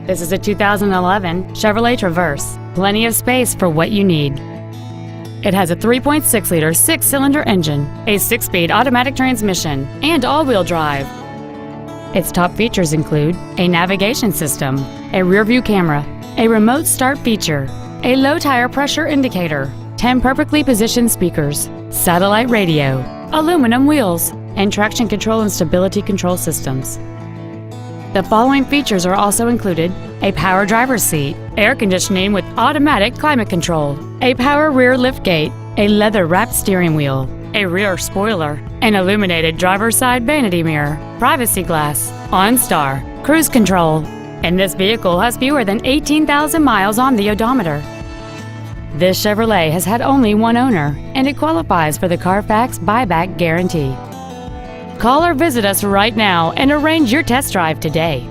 This is a 2011 Chevrolet Traverse. Plenty of space for what you need. It has a 3.6-liter six-cylinder engine, a 6-speed automatic transmission, and all-wheel drive. Its top features include a navigation system, a rear-view camera, a remote start feature, a low tire pressure indicator, 10 perfectly positioned speakers, satellite radio, aluminum wheels, and traction control and stability control systems. The following features are also included: a power driver's seat, air conditioning with automatic climate control, a power rear liftgate, a leather-wrapped steering wheel, a rear spoiler, an illuminated driver's side vanity mirror, privacy glass, OnStar, cruise control, and this vehicle has fewer than 18,000 miles on the odometer. This Chevrolet has had only one owner, and it qualifies for the Carfax buyback guarantee. Call or visit us right now and arrange your test drive today.